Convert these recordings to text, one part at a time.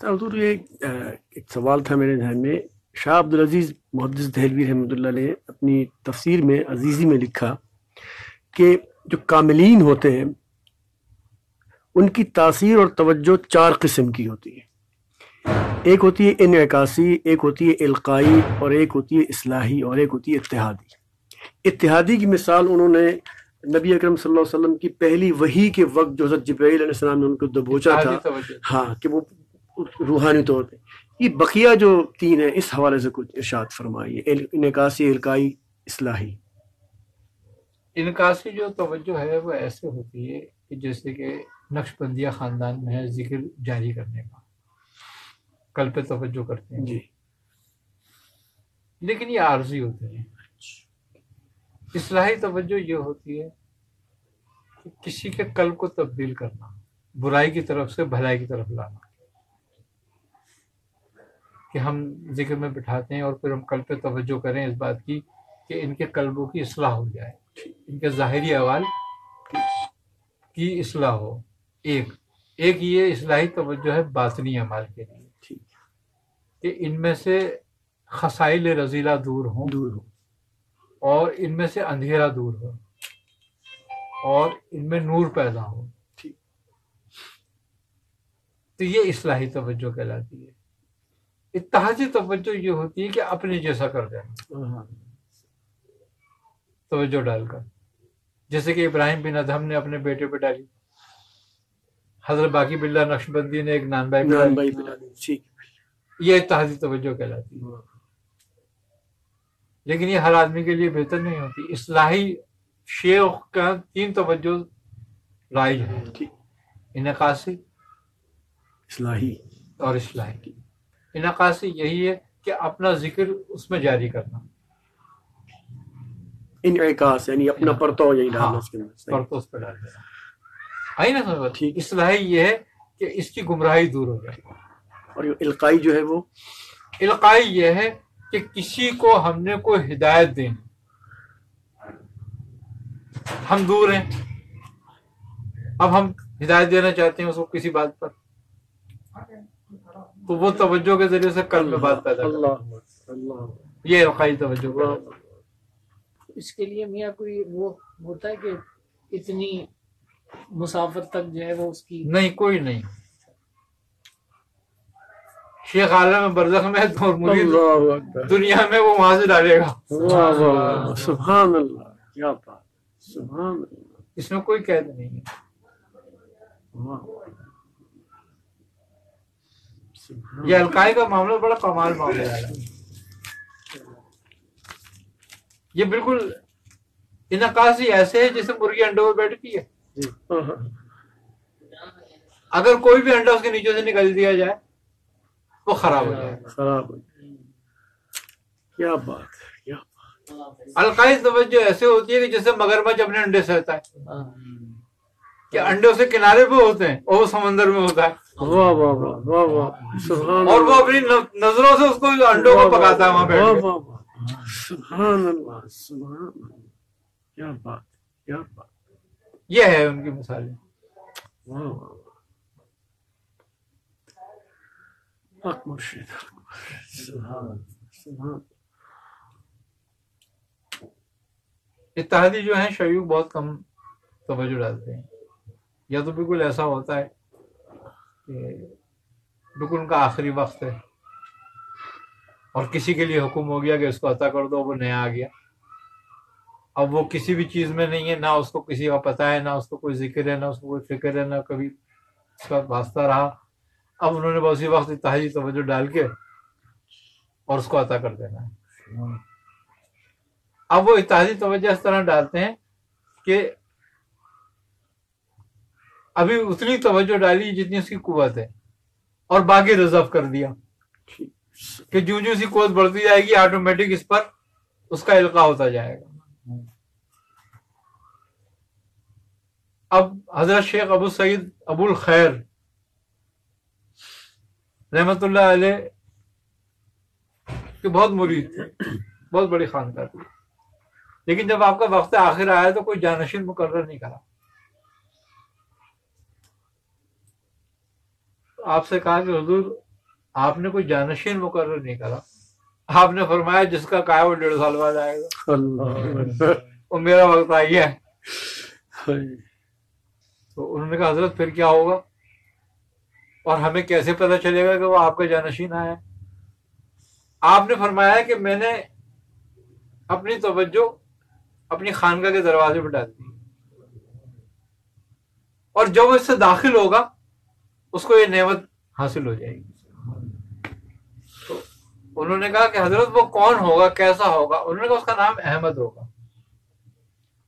حضور یہ ایک سوال تھا میرے ذہن میں. شاہ عبدالعزیز محدث دہلوی رحمۃ اللہ علیہ اپنی تفسیر میں عزیزی میں لکھا کہ جو کاملین ہوتے ہیں ان کی تاثیر اور توجہ 4 قسم کی ہوتی ہے. ایک ہوتی ہے انعکاسی، ایک ہوتی ہے القائی، اور ایک ہوتی ہے اصلاحی، اور ایک ہوتی ہے اتحادی. اتحادی کی مثال انہوں نے نبی اکرم صلی اللہ علیہ وسلم کی پہلی وحی کے وقت جو حضرت جبرائیل علیہ السلام نے ان کو دبوچا تھا، ہاں، کہ وہ روحانی طور پہ. یہ بقیہ جو 3 ہیں اس حوالے سے کچھ ارشاد فرمائیے. انعکاسی، القائی، اصلاحی. انعکاسی جو توجہ ہے وہ ایسے ہوتی ہے کہ جیسے کہ نقش بندیہ خاندان میں ہے ذکر جاری کرنے کا، کل پہ توجہ کرتے ہیں جی، لیکن یہ عارضی ہوتے ہیں. اصلاحی توجہ یہ ہوتی ہے کہ کسی کے قلب کو تبدیل کرنا، برائی کی طرف سے بھلائی کی طرف لانا، کہ ہم ذکر میں بٹھاتے ہیں اور پھر ہم قلب پہ توجہ کریں اس بات کی کہ ان کے قلبوں کی اصلاح ہو جائے، ان کے ظاہری احوال کی اصلاح ہو. ایک یہ اصلاحی توجہ ہے باطنی اعمال کے لیے، کہ ان میں سے خسائل رذیلہ دور ہوں اور ان میں سے اندھیرا دور ہو اور ان میں نور پیدا ہو. تو یہ اصلاحی توجہ کہلاتی ہے. اتحادی توجہ یہ ہوتی ہے کہ اپنے جیسا کر دینا توجہ ڈال کر، جیسے کہ ابراہیم بن ادہم نے اپنے بیٹے پہ ڈالی، حضرت باقی باللہ نقش بندی نے ایک نان بھائی پہ ڈالی. یہ اتحادی توجہ کہلاتی ہے. لیکن یہ ہر آدمی کے لیے بہتر نہیں ہوتی. اصلاحی شیخ کا 3 توجہ رائج ہے، انعکاسی، اصلاحی اور اصلاحی. انعکاسی یہی ہے کہ اپنا ذکر اس میں جاری کرنا، انعکاس یعنی اپنا پرتو یہی ڈالنا اس کے اندر، پرتو اس پہ ڈال دینا. آئی نا سمجھ؟ اصلاحی یہ ہے کہ اس کی گمراہی دور ہو جائے. اور القائی جو ہے وہ القائی یہ ہے کہ کسی کو ہم نے کوئی ہدایت دینی، ہم دور ہیں، اب ہم ہدایت دینا چاہتے ہیں اس کو کسی بات پر، تو وہ توجہ کے ذریعے سے قلب میں بات پیدا کرتا ہے. یہ القائی توجہ. اس کے لیے میاں کوئی وہ ہوتا ہے کہ اتنی مسافت تک جو ہے وہ اس کی نہیں، کوئی نہیں. شیخ عالم برزخ میں اور مرید دنیا میں وہ وہاں سے ڈالے گا. سبحان اللہ، کیا بات، سبحان اللہ. اس میں کوئی قید نہیں ہے. یہ القائی کا معاملہ بڑا کمال معاملہ ہے. یہ بالکل انعکاسی ایسے ہے جیسے مرغی انڈوں میں بیٹھتی ہے، اگر کوئی بھی انڈا اس کے نیچے سے نکال دیا جائے وہ خراب ہو جائے. خراب ہو جائے. کیا بات ہے، کیا بات. القائی توجہ ایسے ہوتی ہے کہ جیسے مگرمچھ اپنے انڈے سے ہوتا ہے کہ انڈے اس کے کنارے پہ ہوتے ہیں اور وہ سمندر میں ہوتا ہے. واہ واہ واہ واہ واہ، سبحان اور وہ اپنی نظروں سے اس کو انڈوں کو پکاتا ہے وہاں بیٹھ کے. سبحان اللہ، سبحان اللہ، کیا بات، کیا بات. یہ ہے ان کی مثالیں. واہ واہ، حق مرشد، سبحان سبحان. اتحادی جو ہیں شیوخ بہت کم توجہ ڈالتے ہیں، یا تو بالکل ایسا ہوتا ہے کہ بالکل ان کا آخری وقت ہے اور کسی کے لیے حکم ہو گیا کہ اس کو عطا کر دو، وہ نیا آ گیا، اب وہ کسی بھی چیز میں نہیں ہے، نہ اس کو کسی کا پتہ ہے، نہ اس کو کوئی ذکر ہے، نہ اس کو کوئی فکر ہے، نہ کبھی اس کا واسطہ رہا. اب انہوں نے بہت سی وقت اتحادی توجہ ڈال کے اور اس کو عطا کر دینا ہے. اب وہ اتحادی توجہ اس طرح ڈالتے ہیں کہ ابھی اتنی توجہ ڈالی جتنی اس کی قوت ہے اور باقی ریزرو کر دیا کہ جو اس کی قوت بڑھتی جائے گی آٹومیٹک اس پر اس کا القاء ہوتا جائے گا. اب حضرت شیخ ابو سعید ابو الخیر رحمت اللہ علیہ کہ بہت مرید تھے، بہت بڑی خاندان تھی، لیکن جب آپ کا وقت آخر آیا تو کوئی جانشین مقرر نہیں کرا. آپ سے کہا کہ حضور آپ نے کوئی جانشین مقرر نہیں کرا. آپ نے فرمایا جس کا کہا وہ 1.5 سال بعد آئے گا، وہ میرا وقت آ گیا ہے. تو انہوں نے کہا حضرت پھر کیا ہوگا، اور ہمیں کیسے پتہ چلے گا کہ وہ آپ کا جانشین آیا ہے؟ آپ نے فرمایا کہ میں نے اپنی توجہ اپنی خانقاہ کے دروازے پہ ڈال دی، اور جب وہ اس سے داخل ہوگا اس کو یہ نعمت حاصل ہو جائے گی. تو انہوں نے کہا کہ حضرت وہ کون ہوگا، کیسا ہوگا؟ انہوں نے کہا اس کا نام احمد ہوگا،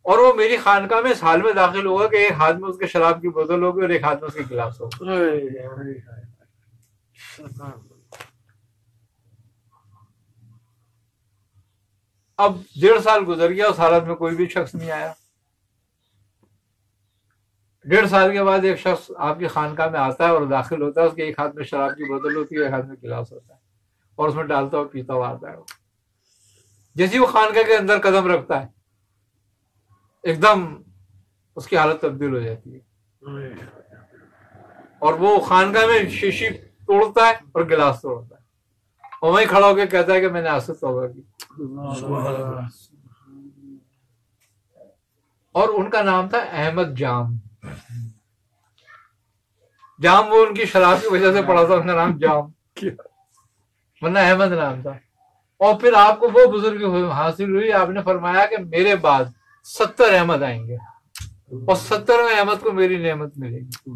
اور وہ میری خانقاہ میں سال میں داخل ہوگا کہ ایک ہاتھ میں اس کے شراب کی بوتل ہوگی اور ایک ہاتھ میں اس کے گلاس ہوگا. اب 1.5 سال گزر گیا، اس حالت میں کوئی بھی شخص نہیں آیا. 1.5 سال کے بعد ایک شخص آپ کی خانقاہ میں آتا ہے اور داخل ہوتا ہے، اس کے ایک ہاتھ میں شراب کی بوتل ہوتی ہے، ایک ہاتھ میں گلاس ہوتا ہے، اور اس میں ڈالتا ہوا پیتا ہوا آتا ہے. جیسے وہ خانقاہ کے اندر قدم رکھتا ہے ایک دم اس کی حالت تبدیل ہو جاتی ہے، اور وہ خانقاہ میں شیشی توڑتا ہے اور گلاس توڑتا ہے، اور وہیں کھڑا ہو کے کہتا ہے کہ میں نے آج سے توبہ کی. اور ان کا نام تھا احمد جام. جام وہ ان کی شراب کی وجہ سے پڑا تھا، ان کا نام جام، ورنہ احمد نام تھا. اور پھر آپ کو وہ بزرگ حاصل ہوئی، آپ نے فرمایا کہ میرے بعد 70 احمد آئیں گے، اور 70ویں احمد کو میری نعمت ملے گی.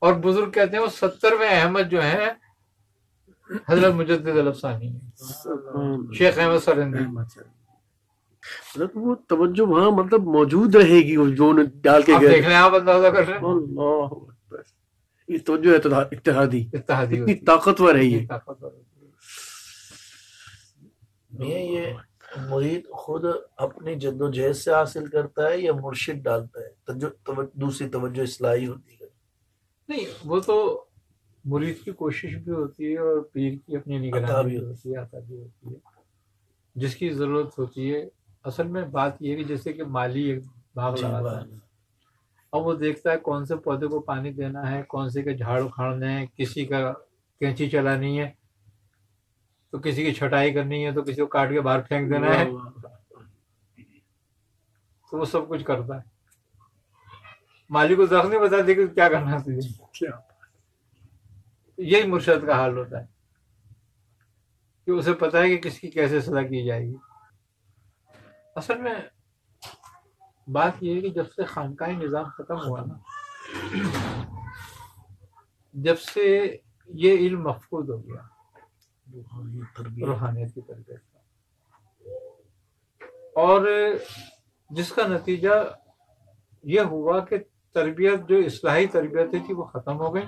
اور بزرگ کہتے ہیں وہ 70ویں احمد جو ہیں حضرت مجدد الافسانی ہیں، شیخ احمد سرہندی. حضرت وہ توجہ وہاں مطلب موجود رہے گی، جو ڈال کے گئے. دیکھ لیں آپ اندازہ کر لیں، اللہ اکبر، یہ توجہ اتحادی اتحادی اتنی طاقتور ہے یہ. یہ مرید خود اپنی جد و جہد سے حاصل کرتا ہے یا مرشد ڈالتا ہے؟ دوسری توجہ اصلاحی ہوتی ہے؟ نہیں، وہ تو مرید کی کوشش بھی ہوتی ہے اور پیر کی اپنی نگرانی بھی ہوتی ہے، عطا بھی ہوتی ہے جس کی ضرورت ہوتی ہے. اصل میں بات یہ ہے کہ جیسے کہ مالی ایک باغ لگاتا ہے، اب وہ دیکھتا ہے کون سے پودے کو پانی دینا ہے، کون سے کے جھاڑ اکھاڑنے ہیں، کسی کا کینچی چلانی ہے تو کسی کی چھٹائی کرنی ہے تو کسی کو کاٹ کے باہر پھینک دینا ہے، تو وہ سب کچھ کرتا ہے. مالی کو ذخ نہیں بتا دے کہ کیا کرنا تجھے. یہی مرشد کا حال ہوتا ہے کہ اسے پتا ہے کہ کس کی کیسے صلاح کی جائے گی. اصل میں بات یہ ہے کہ جب سے خانقاہی نظام ختم ہوا نا، جب سے یہ علم مفقود ہو گیا، روحانیت کی تربیت کا، اور جس کا نتیجہ یہ ہوا کہ تربیت جو اصلاحی تربیتیں تھی وہ ختم ہو گئی.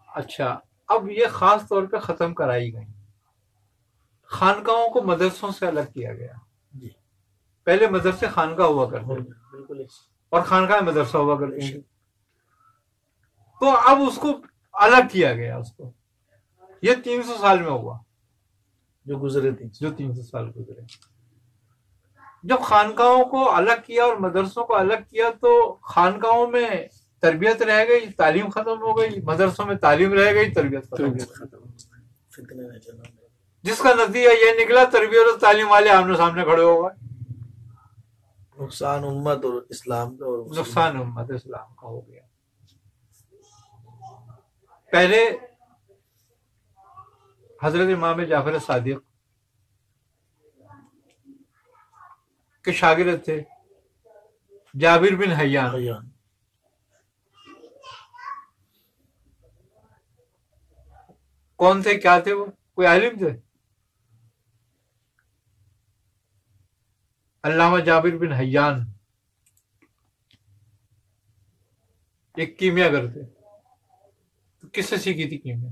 اچھا، اب یہ خاص طور پہ ختم کرائی گئی. خانقاہوں کو مدرسوں سے الگ کیا گیا. پہلے مدرسے خانقاہ ہوا کرتے تھے اور خانقاہ مدرسہ ہوا کرتے تھے، تو اب اس کو الگ کیا گیا. اس کو یہ 300 سال میں ہوا جو گزرے تھے، جو 300 سال گزرے. جب خانقاہوں کو الگ کیا اور مدرسوں کو الگ کیا تو خانقاہوں میں تربیت رہ گئی، تعلیم ختم ہو گئی، مدرسوں میں تعلیم رہ گئی، تربیت ختم ہو گئی. جس کا نتیجہ یہ نکلا تربیت اور تعلیم والے آمنے سامنے کھڑے ہو گئے. نقصان امت اور اسلام کا، اور نقصان امت اسلام کا ہو گیا. پہلے حضرت امام جعفر صادق کے شاگرد تھے جابر بن حیان. کون تھے، کیا تھے وہ؟ کوئی عالم تھے؟ علامہ جابر بن حیان ایک کیمیا گر تھے. تو کس سے سیکھی تھی کیمیا؟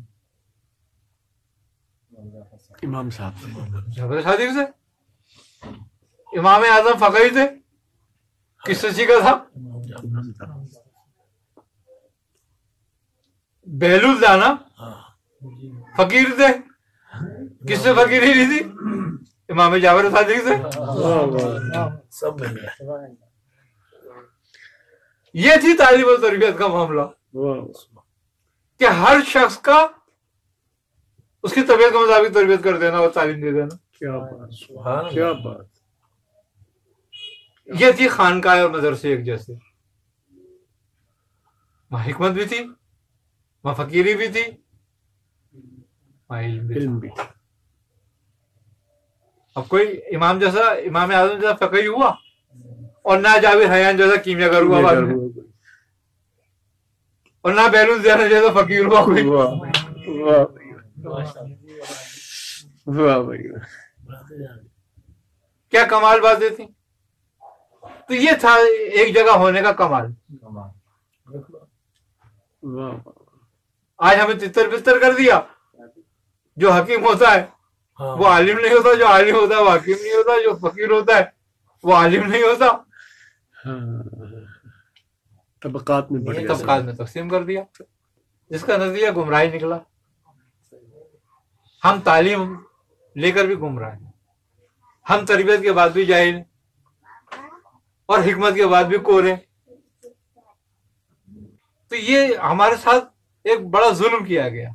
امام صاحب جعفر صادق سے. امام اعظم فقیہ تھے، کس سے سیکھا تھا؟ بہلول دانا فقیر تھے، کس سے فقیری نہیں تھی؟ امام جعفر صادق سے. سب مل گئے. یہ تھی تعلیم و تربیت کا معاملہ. کہ ہر شخص کا اس کی طبیعت کے مطابق تربیت کر دینا اور تعلیم دے دینا. کیا بات، سبحان اللہ. کیا بات. یہ تھی خانقاہ اور مدرسے ایک جیسے. وہاں حکمت بھی تھی، وہاں فقیری بھی تھی، وہاں علم بھی تھی. علم بھی. اب کوئی امام اعظم جیسا فقیہ ہوا اور نہ جاوید حیان جیسا کیمیا گر ہوا بعد میں، اور نہ بیلون زیادہ جیسا فقیر ہوا کوئی. واہ واہ واہ بھائی واہ. کیا کمال باتیں تھیں. تو یہ تھا ایک جگہ ہونے کا کمال. واہ. آج ہمیں تتر بستر کر دیا. جو حکیم ہوتا ہے ہاں. وہ عالم نہیں ہوتا، جو عالم ہوتا ہے وہ حکیم نہیں ہوتا، جو فقیر ہوتا ہے وہ عالم نہیں ہوتا. ہاں، طبقات میں بڑھ گیا. طبقات میں تقسیم کر دیا، جس کا نتیجہ گمراہی نکلا. ہم تعلیم لے کر بھی گمراہ ہیں، ہم تربیت کے بعد بھی جاہل ہیں، اور حکمت کے بعد بھی کورے. تو یہ ہمارے ساتھ ایک بڑا ظلم کیا گیا.